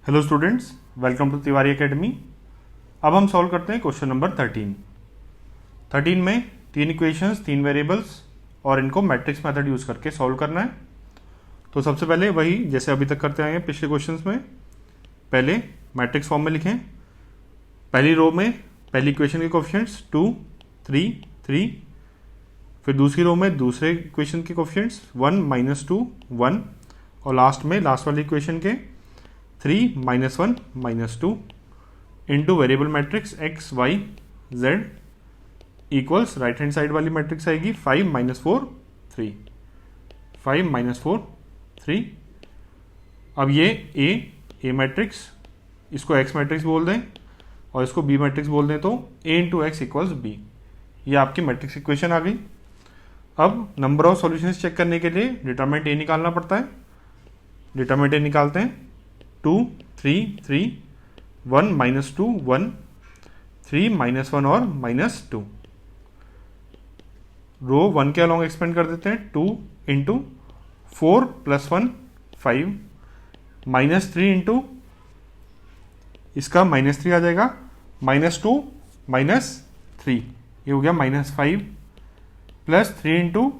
Hello students, welcome to Tiwari academy. अब हम solve करते हैं क्वेश्चन नंबर 13 में तीन इक्वेशंस, तीन वेरिएबल्स और इनको मैट्रिक्स मेथड यूज़ करके सॉल्व करना है। तो सबसे पहले वही जैसे अभी तक करते आए हैं पिछले क्वेश्चंस में, पहले मैट्रिक्स फॉर्म में लिखें। पहली रो में पहली इक्वेशन के कोफिशिएंट्स 2, 3, 3। फिर दूसरी रो में दूसरे इक्वेशन के कोफिशिएंट्स 1, -2, 1 और लास्ट में लास्ट वाली इक्वेशन के 3, -1, -2 into variable matrix x, y, z equals right hand side वाली मैट्रिक्स आएगी 5, -4, 3, 5, -4, 3। अब ये ए मैट्रिक्स, इसको x मैट्रिक्स बोल दें और इसको b मैट्रिक्स बोल दें, तो a into X equals b। ये आपकी मैट्रिक्स इक्वेशन आ गई। अब नंबर ऑफ सॉल्यूशंस चेक करने के लिए डिटरमिनेंट a निकालना पड़ता है। डिटरमिनेंट a निकालते हैं 2, 3, 3, 1, -2, 1, 3, -1 और -2। रो 1 के अलॉन्ग एक्सपेंड कर देते हैं 2 इंटू 4 + 1 5, -3 इंटू इसका -3 आ जाएगा, -2, -3 ये हो गया -5 प्लस 3 इंटू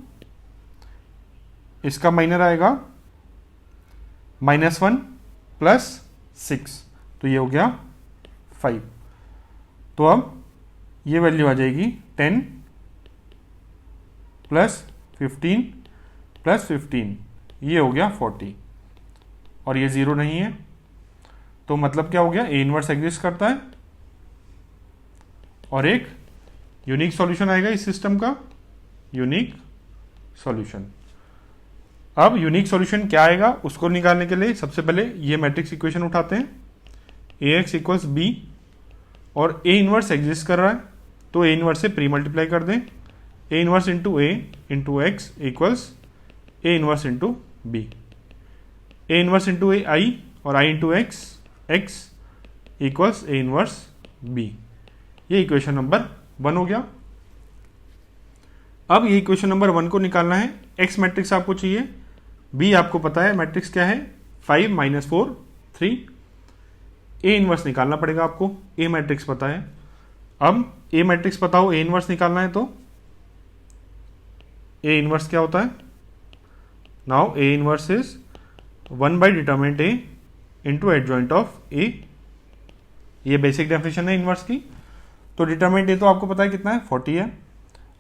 इसका माइनर आएगा -1 प्लस 6, तो ये हो गया 5। तो अब ये वैल्यू आ जाएगी 10 प्लस 15 प्लस 15, ये हो गया 40 और ये 0 नहीं है। तो मतलब क्या हो गया, ए इनवर्स एग्जिस्ट करता है और एक यूनिक सॉल्यूशन आएगा इस सिस्टम का, यूनिक सॉल्यूशन। अब यूनिक सॉल्यूशन क्या आएगा उसको निकालने के लिए सबसे पहले ये मैट्रिक्स इक्वेशन उठाते हैं, ए एक्स इक्वल्स बी और ए इनवर्स एग्जिस्ट कर रहा है तो ए इनवर्स से प्री मल्टीप्लाई कर दें, A inverse into A into X equals A inverse into B. A inverse into A I और I into X, X equals A inverse B. ये equation number 1 हो गया। अब ये इक्वेशन नंबर 1 को निकालना है। एक्स मैट्रिक्स आपको चाहिए, बी आपको पता है मैट्रिक्स क्या है 5, -4, 3। ए इनवर्स निकालना पड़ेगा आपको, ए मैट्रिक्स पता है। अब ए मैट्रिक्स पता हो, ए इनवर्स निकालना है तो ए इनवर्स क्या होता है, now A inverse is 1 by determinant A into adjoint of A. ये बेसिक डेफिनेशन है इनवर्स की। तो डिटरमिनेंट ए तो आपको पता है कितना है, 40 है।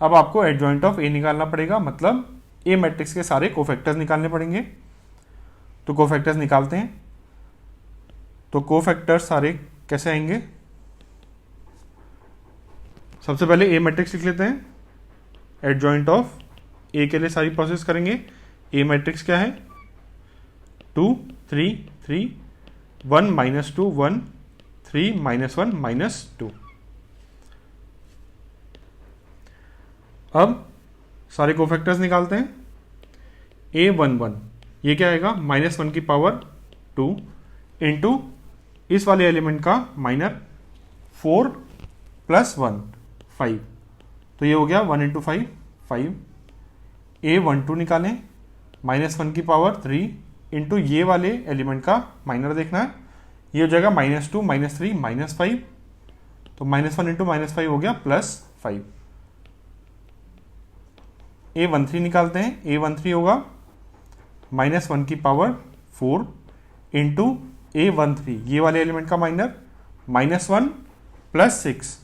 अब आपको एडजॉइंट ऑफ ए निकालना पड़ेगा, मतलब ए मैट्रिक्स के सारे कोफैक्टर्स निकालने पड़ेंगे। तो कोफैक्टर्स निकालते हैं। तो कोफैक्टर्स सारे कैसे आएंगे, सबसे पहले ए मैट्रिक्स लिख लेते हैं, एडजॉइंट ऑफ ए के लिए सारी प्रोसेस करेंगे। ए मैट्रिक्स क्या है 2, 3, 3, 1, -2, 1, 3, -1, -2। अब सारे कोफैक्टर्स निकालते हैं। A11 ये क्या आएगा, -1 की पावर 2 इंटू इस वाले एलिमेंट का माइनर 4 + 1 5, तो ये हो गया 1 × 5 5। A12 निकालें, -1 की पावर 3 इंटू ये वाले एलिमेंट का माइनर देखना है, ये हो जाएगा -2, -3, -5। तो -1 × -5 हो गया +5। A13 निकालते हैं। A13 होगा -1 की पावर 4 इंटू A13 ये वाले एलिमेंट का माइनर -1 + 6,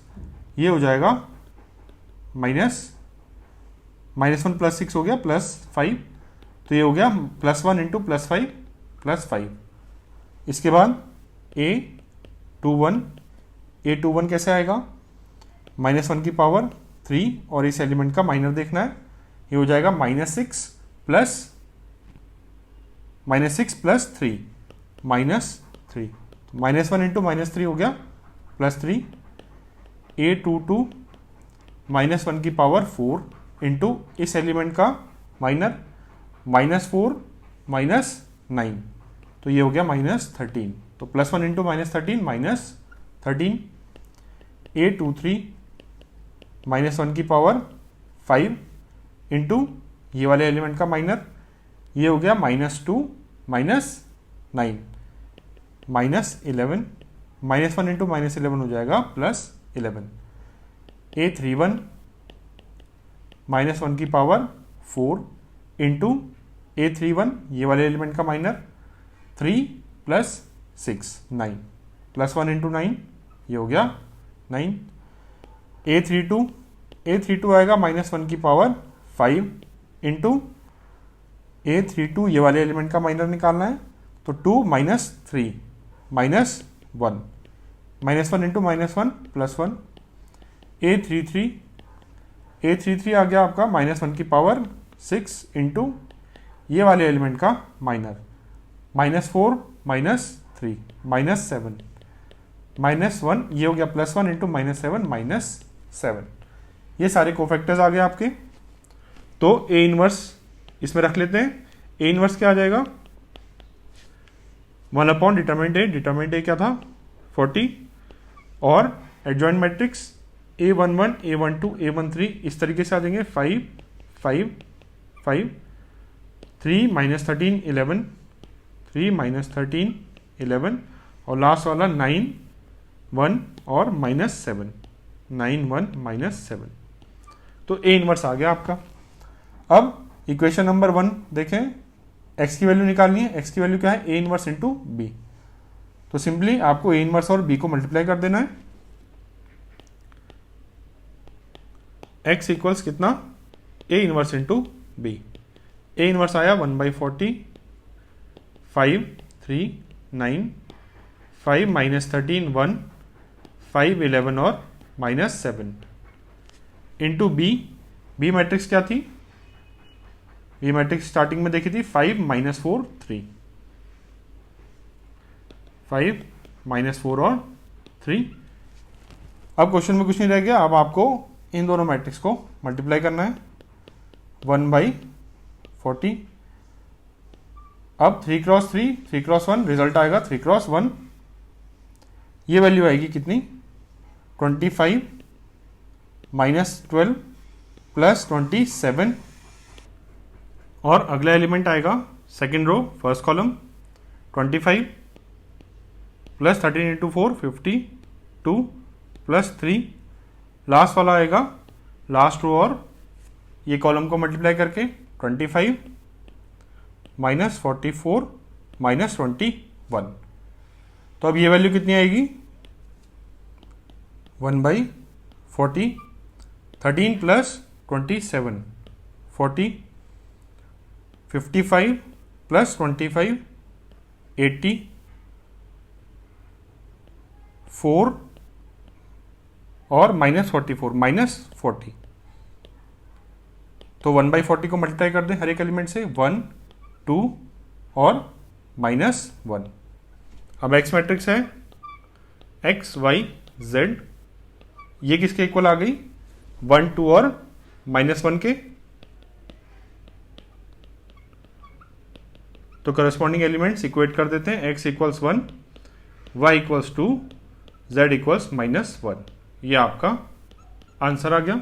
ये हो जाएगा -1 + 6 हो गया +5, तो ये हो गया +1 इंटू +5 +5। इसके बाद A21 कैसे आएगा, -1 की पावर 3 और इस एलिमेंट का माइनर देखना है, ये हो जाएगा -6 + 3 -3, -1 इंटू -3 हो गया +3। A22 -1 की पावर 4 इंटू इस एलिमेंट का माइनर -4 -9, तो ये हो गया -13। तो +1 इंटू -13 -13। A23 -1 की पावर 5 इंटू ये वाले एलिमेंट का माइनर, ये हो गया -2 -9, -11, -1 इंटू -11 हो जाएगा +11, A31 -1 की पावर 4 इंटू A31 ये वाले एलिमेंट का माइनर 3 + 6 9 +1 इंटू 9 ये हो गया 9, A32 आएगा -1 की पावर 5 इंटू A32 ये वाले एलिमेंट का माइनर निकालना है तो 2 - 3 -1 -1 इंटू -1 +1, A33 आ गया आपका -1 की पावर 6 इंटू ये वाले एलिमेंट का माइनर -4 -3 -7 -1 ये हो गया +1 इंटू -7 -7, ये सारे कोफैक्टर्स आ गए आपके। तो A इनवर्स इसमें रख लेते हैं। A इनवर्स क्या आ जाएगा 1 डिटरमिनेंट A क्या था 40 और adjoint matrix A11 A12 A13 इस तरीके से आ जाएंगे 5 5 5 3 -13 11 3 -13 11 और लास्ट वाला 9 1 और -7 9 1 -7। तो A इनवर्स आ गया आपका। अब इक्वेशन नंबर 1 देखें, x की वैल्यू निकालनी है। x की वैल्यू क्या है A इनवर्स इंटू बी। तो सिंपली आपको A इनवर्स और b को मल्टीप्लाई कर देना है। x इक्वल्स कितना A inverse into B. A inverse आया 1/40 5 3 9 5 -13 1 5 11 और -7 इंटू बी मैट्रिक्स क्या थी, बी मैट्रिक्स स्टार्टिंग में देखी थी 5 -4 3 5 -4 और 3। अब क्वेश्चन में कुछ नहीं रह गया, अब आपको इन दोनों मैट्रिक्स को मल्टीप्लाई करना है 1/40। अब 3 × 3 3 × 1 रिजल्ट आएगा 3 × 1, ये वैल्यू आएगी कितनी 25 -12 + 27 और अगला एलिमेंट आएगा second row first column 25 + 13 × 4 52 + 3, last वाला आएगा लास्ट रो और ये कॉलम को मल्टीप्लाई करके 25 -44 -21। तो अब ये वैल्यू कितनी आएगी 1/40 13 + 27 40 55 + 25 80 4 और -44 -40। तो 1/40 को मल्टीप्लाई कर दें हर एक एलिमेंट से 1 2 और -1। अब एक्स मैट्रिक्स है x y z, ये किसके इक्वल आ गई 1 2 और -1 के। तो करस्पॉन्डिंग एलिमेंट्स इक्वेट कर देते हैं, x = 1 y = 2 z = -1। ये आपका आंसर आ गया।